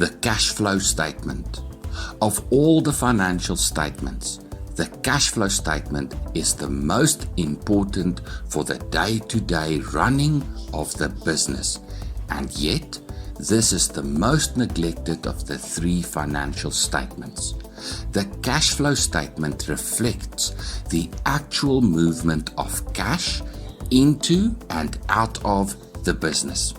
the cash flow statement. Of all the financial statements, the cash flow statement is the most important for the day-to-day running of the business, and yet this is the most neglected of the three financial statements. The cash flow statement reflects the actual movement of cash into and out of the business.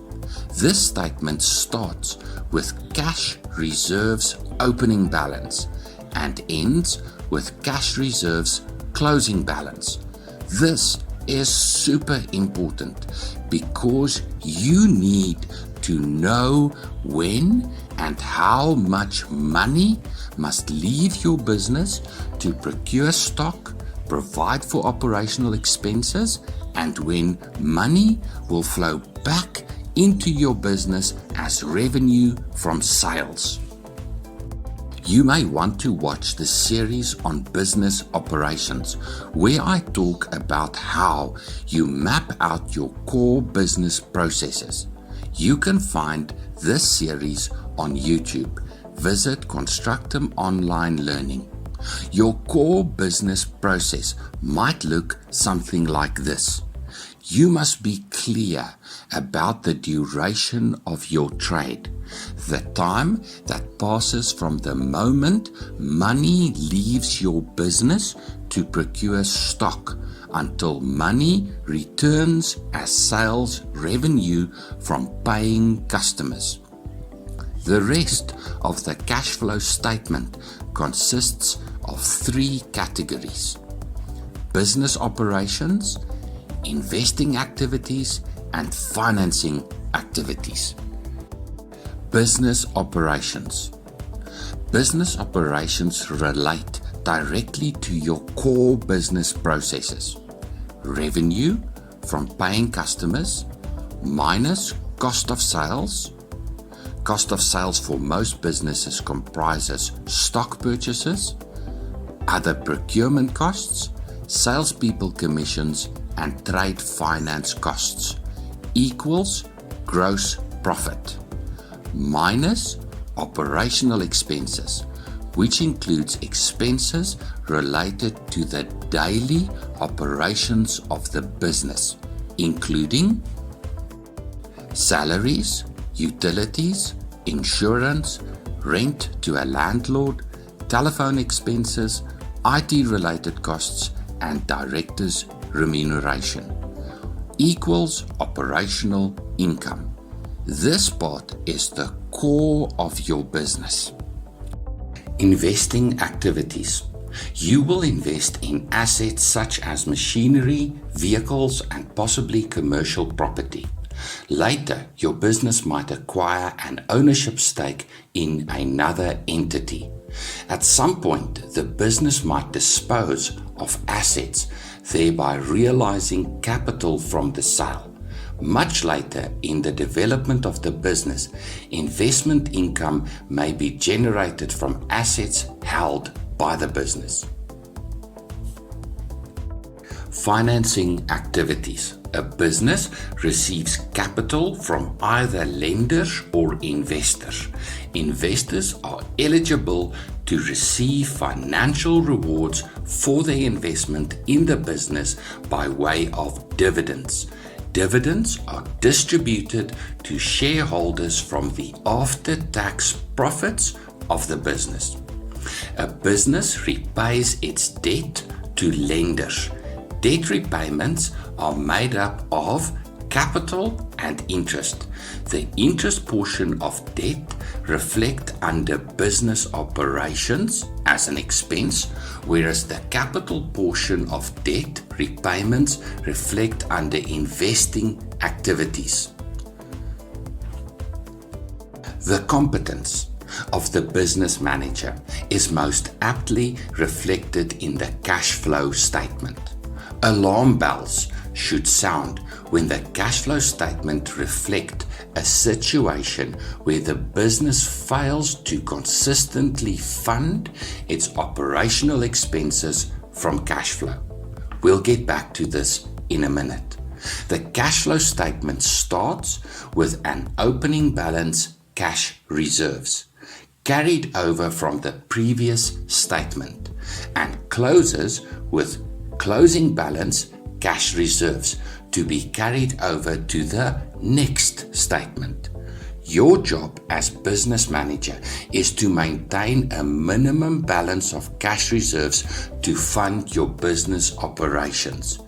This statement starts with cash reserves opening balance and ends with cash reserves closing balance. This is super important because you need to know when and how much money must leave your business to procure stock, provide for operational expenses, and when money will flow back into your business as revenue from sales. You may want to watch the series on business operations, where I talk about how you map out your core business processes. You can find this series on YouTube. Visit Constructum Online Learning. Your core business process might look something like this. You must be clear about the duration of your trade, the time that passes from the moment money leaves your business to procure stock until money returns as sales revenue from paying customers. The rest of the cash flow statement consists of three categories: business operations, investing activities, and financing activities. Business operations. Business operations relate directly to your core business processes. Revenue from paying customers minus cost of sales. Cost of sales for most businesses comprises stock purchases, other procurement costs, salespeople commissions, and trade finance costs, equals gross profit, minus operational expenses, which includes expenses related to the daily operations of the business, including salaries, utilities, insurance, rent to a landlord, telephone expenses, IT-related costs, and directors' remuneration, equals operational income. This part is the core of your business. Investing activities. You will invest in assets such as machinery, vehicles, and possibly commercial property. Later, your business might acquire an ownership stake in another entity. At some point, the business might dispose of assets, thereby realizing capital from the sale. Much later in the development of the business, investment income may be generated from assets held by the business. Financing activities. A business receives capital from either lenders or investors. Investors are eligible to receive financial rewards for their investment in the business by way of dividends. Dividends are distributed to shareholders from the after-tax profits of the business. A business repays its debt to lenders. Debt repayments are made up of capital and interest. The interest portion of debt reflect under business operations as an expense, whereas the capital portion of debt repayments reflect under investing activities. The competence of the business manager is most aptly reflected in the cash flow statement. Alarm bells should sound when the cash flow statement reflects a situation where the business fails to consistently fund its operational expenses from cash flow. We'll get back to this in a minute. The cash flow statement starts with an opening balance cash reserves. carried over from the previous statement, and closes with closing balance, cash reserves, to be carried over to the next statement. Your job as business manager is to maintain a minimum balance of cash reserves to fund your business operations.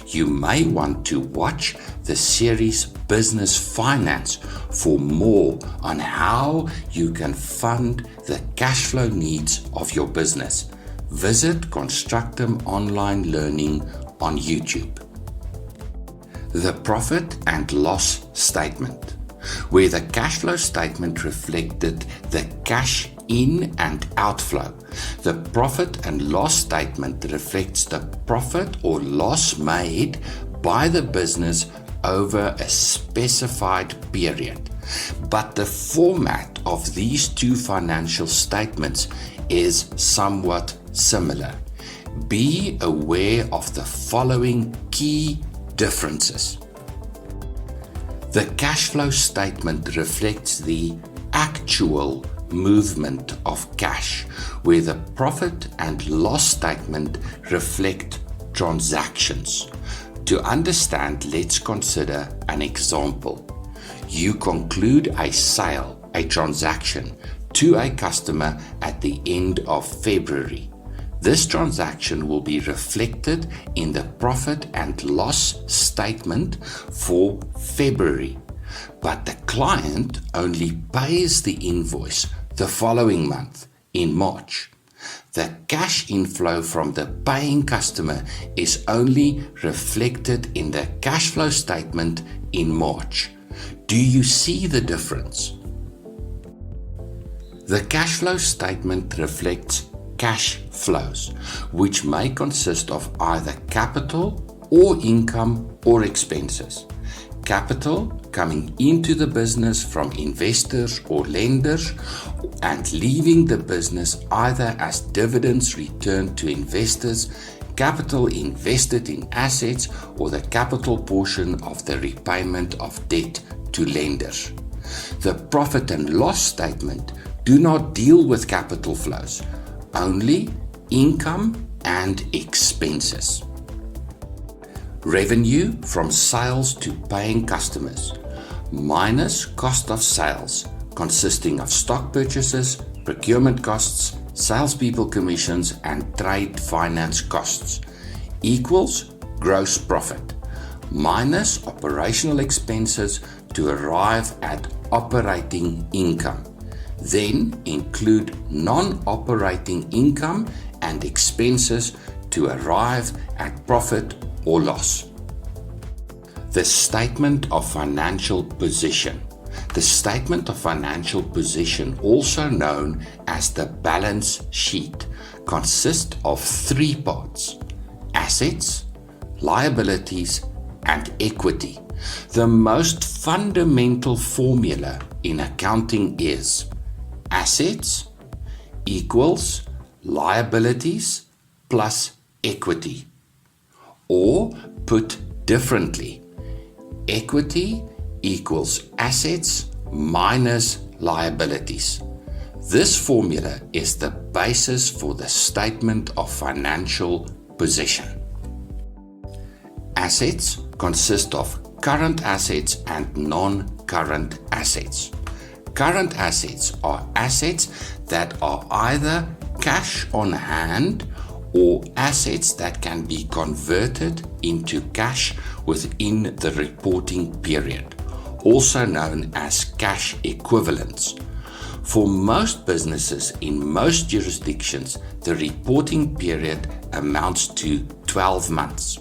You may want to watch the series Business Finance for more on how you can fund the cash flow needs of your business. Visit Constructum Online Learning on YouTube. The profit and loss statement, where the cash flow statement reflected the cash in and outflow. The profit and loss statement reflects the profit or loss made by the business over a specified period. But the format of these two financial statements is somewhat similar. Be aware of the following key differences. The cash flow statement reflects the actual movement of cash, where the profit and loss statement reflect transactions. To understand, let's consider an example. You conclude a sale, a transaction, to a customer at the end of February. This transaction will be reflected in the profit and loss statement for February, but the client only pays the invoice the following month, in March. The cash inflow from the paying customer is only reflected in the cash flow statement in March. Do you see the difference? The cash flow statement reflects cash flows, which may consist of either capital or income or expenses. Capital coming into the business from investors or lenders and leaving the business either as dividends returned to investors, capital invested in assets, or the capital portion of the repayment of debt to lenders. The profit and loss statement do not deal with capital flows, only income and expenses. Revenue from sales to paying customers minus cost of sales, consisting of stock purchases, procurement costs, salespeople commissions, and trade finance costs, equals gross profit minus operational expenses to arrive at operating income. Then include non-operating income and expenses to arrive at profit or loss. The statement of financial position. The statement of financial position, also known as the balance sheet, consists of three parts: assets, liabilities, and equity. The most fundamental formula in accounting is assets equals liabilities plus equity. Or put differently, equity equals assets minus liabilities. This formula is the basis for the statement of financial position. Assets consist of current assets and non-current assets. Current assets are assets that are either cash on hand or assets that can be converted into cash within the reporting period, also known as cash equivalents. For most businesses in most jurisdictions, the reporting period amounts to 12 months.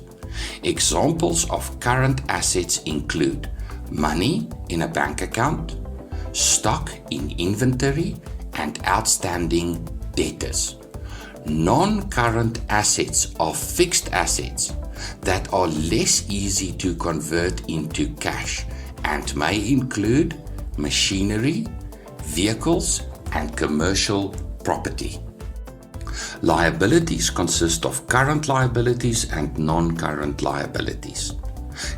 Examples of current assets include money in a bank account, stock in inventory, and outstanding debtors. Non-current assets are fixed assets that are less easy to convert into cash and may include machinery, vehicles, and commercial property. Liabilities consist of current liabilities and non-current liabilities.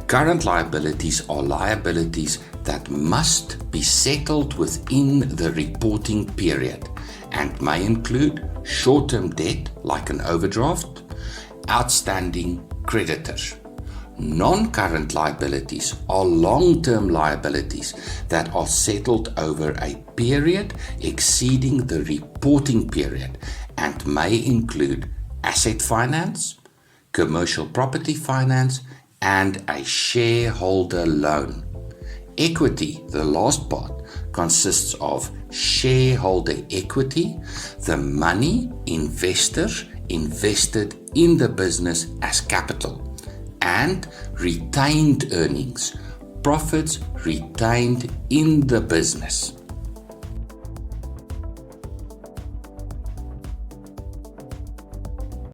Current liabilities are liabilities that must be settled within the reporting period and may include short-term debt like an overdraft, outstanding creditors. Non-current liabilities are long-term liabilities that are settled over a period exceeding the reporting period and may include asset finance, commercial property finance, and a shareholder loan. Equity, the last part, consists of shareholder equity, the money investors invested in the business as capital, and retained earnings, profits retained in the business.